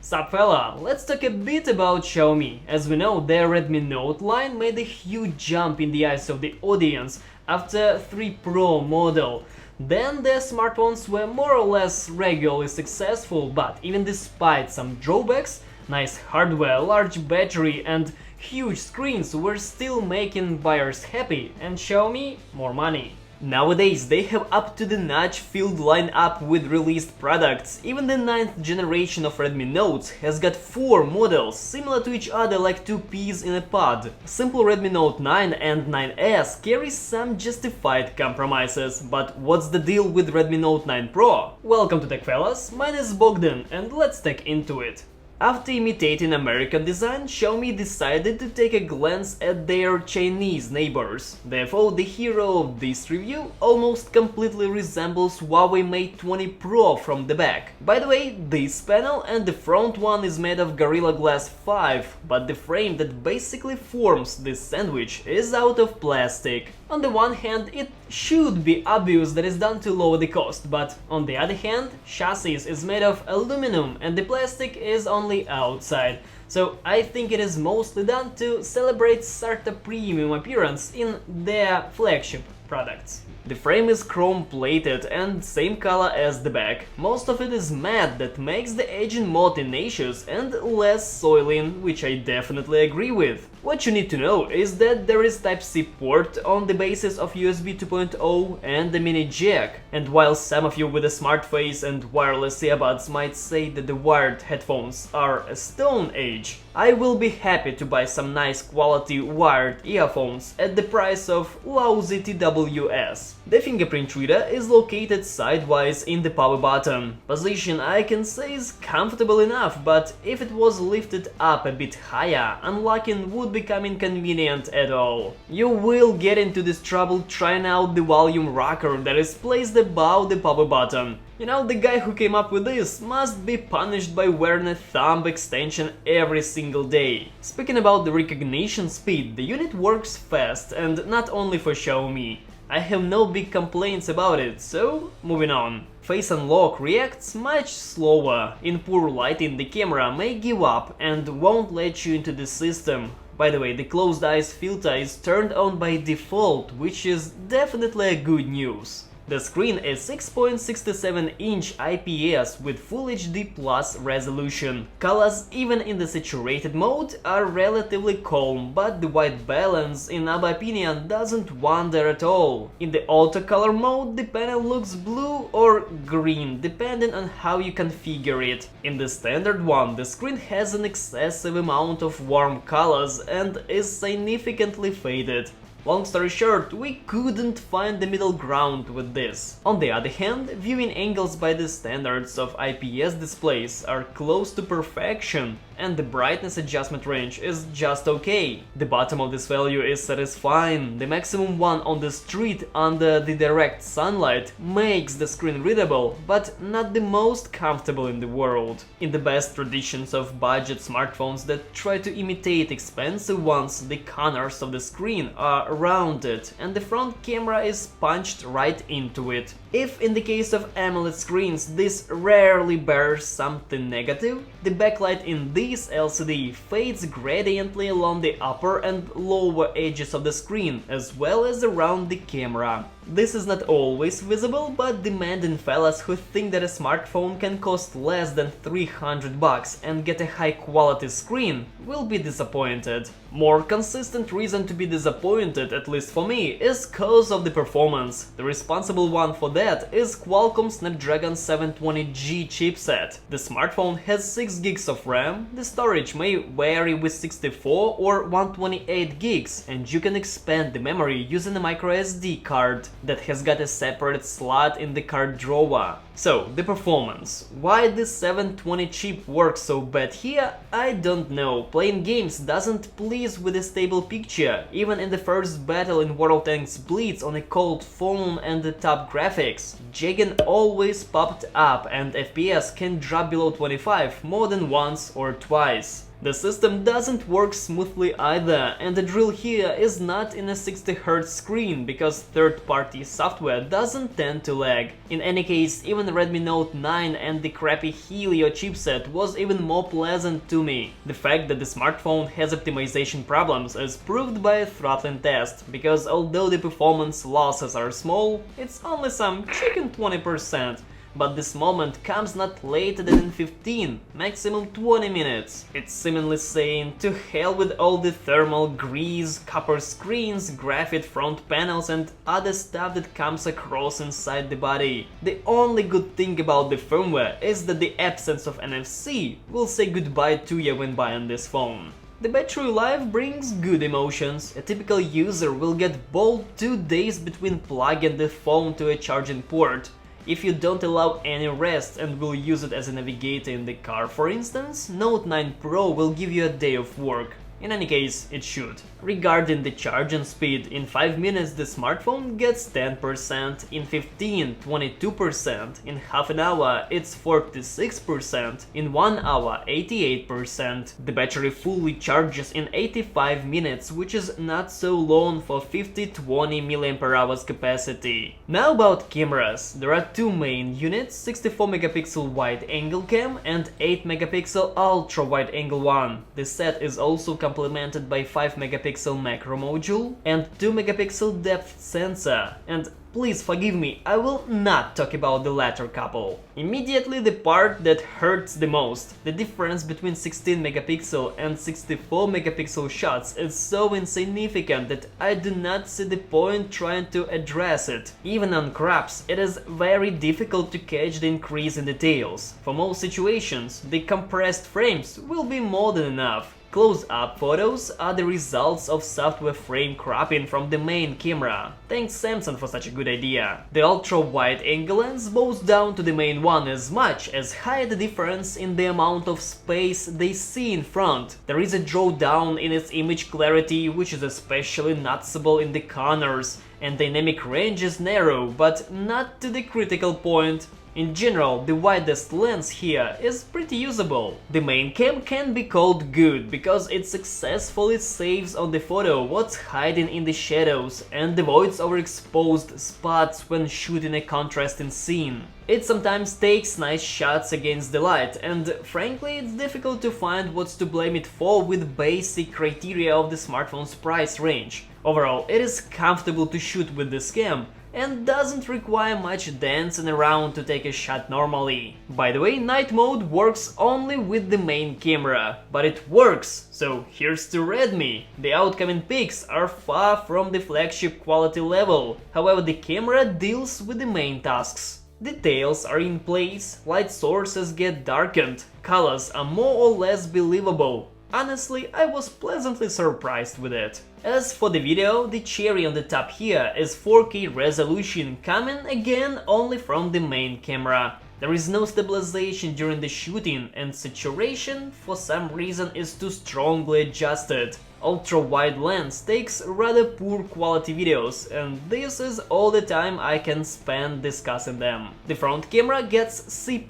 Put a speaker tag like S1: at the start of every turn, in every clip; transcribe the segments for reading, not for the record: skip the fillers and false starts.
S1: Sup fella, let's talk a bit about Xiaomi. As we know, their Redmi Note line made a huge jump in the eyes of the audience after 3 Pro model. Then their smartphones were more or less regularly successful, but even despite some drawbacks, nice hardware, large battery and huge screens were still making buyers happy and Xiaomi more money. Nowadays they have up to the notch filled lineup with released products. Even the 9th generation of Redmi Note has got 4 models, similar to each other like 2 peas in a pod. Simple Redmi Note 9 and 9S carry some justified compromises, but what's the deal with Redmi Note 9 Pro? Welcome to Tech Fellas, mine is Bogdan and let's take into it. After imitating American design, Xiaomi decided to take a glance at their Chinese neighbors. Therefore, the hero of this review almost completely resembles Huawei Mate 20 Pro from the back. By the way, this panel and the front one is made of Gorilla Glass 5, but the frame that basically forms this sandwich is out of plastic. On the one hand, it should be obvious that it's done to lower the cost, but on the other hand, chassis is made of aluminum and the plastic is only outside. So I think it is mostly done to celebrate startup premium appearance in their flagship products. The frame is chrome plated and same color as the back. Most of it is matte that makes the edging more tenacious and less soiling, which I definitely agree with. What you need to know is that there is Type-C port on the basis of USB 2.0 and the mini jack. And while some of you with a smart face and wireless earbuds might say that the wired headphones are a stone age, I will be happy to buy some nice quality wired earphones at the price of lousy TWS. The fingerprint reader is located sidewise in the power button. Position I can say is comfortable enough, but if it was lifted up a bit higher, unlocking would become inconvenient at all. You will get into this trouble trying out the volume rocker that is placed above the power button. You know, the guy who came up with this must be punished by wearing a thumb extension every single day. Speaking about the recognition speed, the unit works fast and not only for Xiaomi. I have no big complaints about it, so moving on. Face-unlock reacts much slower. In poor lighting the camera may give up and won't let you into the system. By the way, the closed eyes filter is turned on by default, which is definitely a good news. The screen is 6.67-inch IPS with Full HD Plus resolution. Colors, even in the saturated mode, are relatively calm, but the white balance, in our opinion, doesn't wander at all. In the auto color mode, the panel looks blue or green, depending on how you configure it. In the standard one, the screen has an excessive amount of warm colors and is significantly faded. Long story short, we couldn't find the middle ground with this. On the other hand, viewing angles by the standards of IPS displays are close to perfection, and the brightness adjustment range is just okay. The bottom of this value is satisfying. The maximum one on the street under the direct sunlight makes the screen readable, but not the most comfortable in the world. In the best traditions of budget smartphones that try to imitate expensive ones, the corners of the screen are rounded and the front camera is punched right into it. If in the case of AMOLED screens this rarely bears something negative, the backlight in this LCD fades gradiently along the upper and lower edges of the screen, as well as around the camera. This is not always visible, but demanding fellas who think that a smartphone can cost less than $300 and get a high-quality screen will be disappointed. More consistent reason to be disappointed, at least for me, is cause of the performance. The responsible one for that is Qualcomm Snapdragon 720G chipset. The smartphone has 6 gigs of RAM, the storage may vary with 64 or 128 gigs, and you can expand the memory using a microSD card that has got a separate slot in the card drawer. So, the performance. Why this 720 chip works so bad here, I don't know. Playing games doesn't please with a stable picture, even in the first battle in World Tanks Blitz on a cold phone and the top graphics. Jagging always popped up and FPS can drop below 25 more than once or twice. The system doesn't work smoothly either, and the drill here is not in a 60Hz screen because third-party software doesn't tend to lag. In any case, even the Redmi Note 9 and the crappy Helio chipset was even more pleasant to me. The fact that the smartphone has optimization problems is proved by a throttling test, because although the performance losses are small, it's only some chicken 20%. But this moment comes not later than in 15, maximum 20 minutes. It's seemingly saying to hell with all the thermal grease, copper screens, graphite front panels and other stuff that comes across inside the body. The only good thing about the firmware is that the absence of NFC will say goodbye to you when buying this phone. The battery life brings good emotions. A typical user will get bored 2 days between plugging the phone to a charging port. If you don't allow any rest and will use it as a navigator in the car, for instance, Note 9 Pro will give you a day of work. In any case, it should. Regarding the charging speed, in 5 minutes the smartphone gets 10%, in 15, 22%, in half an hour it's 46%, in 1 hour 88%. The battery fully charges in 85 minutes, which is not so long for 50-20 mAh capacity. Now about cameras. There are two main units, 64MP wide-angle cam and 8MP ultra-wide-angle one. The set is also complemented by 5MP macro module and 2MP depth sensor, and please forgive me, I will not talk about the latter couple. Immediately the part that hurts the most. The difference between 16MP and 64MP shots is so insignificant that I do not see the point trying to address it. Even on crops, it is very difficult to catch the increase in details. For most situations, the compressed frames will be more than enough. Close-up photos are the results of software frame cropping from the main camera. Thanks Samsung for such a good idea. The ultra-wide-angle lens bows down to the main one as much as high the difference in the amount of space they see in front. There is a drawdown in its image clarity, which is especially noticeable in the corners, and dynamic range is narrow, but not to the critical point. In general, the widest lens here is pretty usable. The main cam can be called good, because it successfully saves on the photo what's hiding in the shadows and avoids overexposed spots when shooting a contrasting scene. It sometimes takes nice shots against the light, and frankly it's difficult to find what's to blame it for with basic criteria of the smartphone's price range. Overall, it is comfortable to shoot with this cam, and doesn't require much dancing around to take a shot normally. By the way, night mode works only with the main camera, but it works, so here's to Redmi. The outcoming pics are far from the flagship quality level, however the camera deals with the main tasks. Details are in place, light sources get darkened, colors are more or less believable. Honestly, I was pleasantly surprised with it. As for the video, the cherry on the top here is 4K resolution, coming again only from the main camera. There is no stabilization during the shooting, and saturation for some reason is too strongly adjusted. Ultra-wide lens takes rather poor quality videos, and this is all the time I can spend discussing them. The front camera gets C+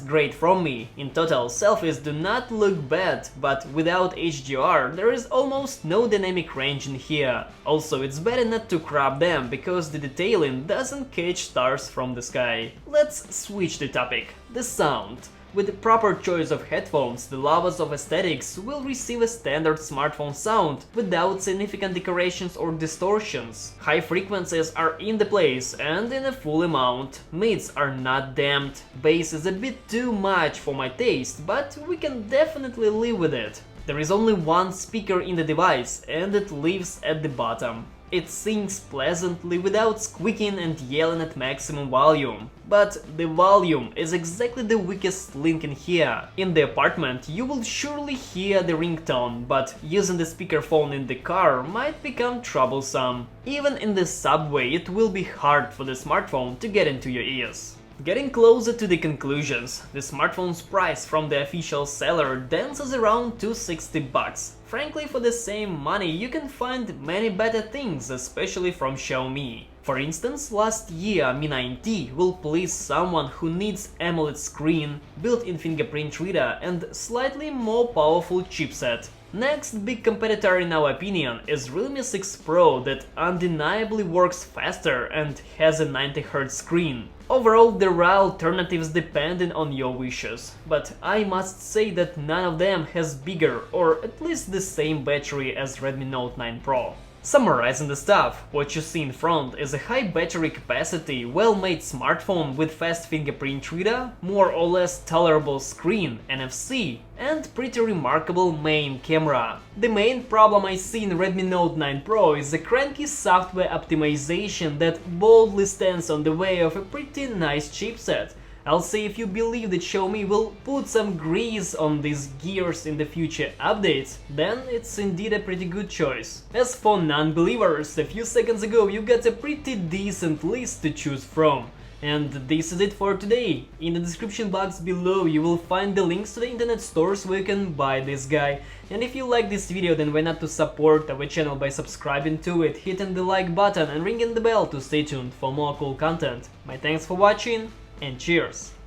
S1: grade from me. In total, selfies do not look bad, but without HDR there is almost no dynamic range in here. Also, it's better not to crop them, because the detailing doesn't catch stars from the sky. Let's switch the topic. The sound. With the proper choice of headphones, the lovers of aesthetics will receive a standard smartphone sound without significant decorations or distortions. High frequencies are in the place and in a full amount. Mids are not damped. Bass is a bit too much for my taste, but we can definitely live with it. There is only one speaker in the device, and it lives at the bottom. It sings pleasantly without squeaking and yelling at maximum volume. But the volume is exactly the weakest link in here. In the apartment you will surely hear the ringtone, but using the speakerphone in the car might become troublesome. Even in the subway it will be hard for the smartphone to get into your ears. Getting closer to the conclusions, the smartphone's price from the official seller dances around $260. Frankly, for the same money you can find many better things, especially from Xiaomi. For instance, last year Mi 9T will please someone who needs AMOLED screen, built-in fingerprint reader and slightly more powerful chipset. Next big competitor in our opinion is Realme 6 Pro that undeniably works faster and has a 90Hz screen. Overall, there are alternatives depending on your wishes, but I must say that none of them has bigger or at least the same battery as Redmi Note 9 Pro. Summarizing the stuff, what you see in front is a high battery capacity, well-made smartphone with fast fingerprint reader, more or less tolerable screen, NFC, and pretty remarkable main camera. The main problem I see in Redmi Note 9 Pro is a cranky software optimization that boldly stands on the way of a pretty nice chipset. I'll say if you believe that Xiaomi will put some grease on these gears in the future updates, then it's indeed a pretty good choice. As for non-believers, a few seconds ago you got a pretty decent list to choose from. And this is it for today. In the description box below you will find the links to the internet stores where you can buy this guy. And if you like this video, then why not to support our channel by subscribing to it, hitting the like button and ringing the bell to stay tuned for more cool content. My thanks for watching and cheers!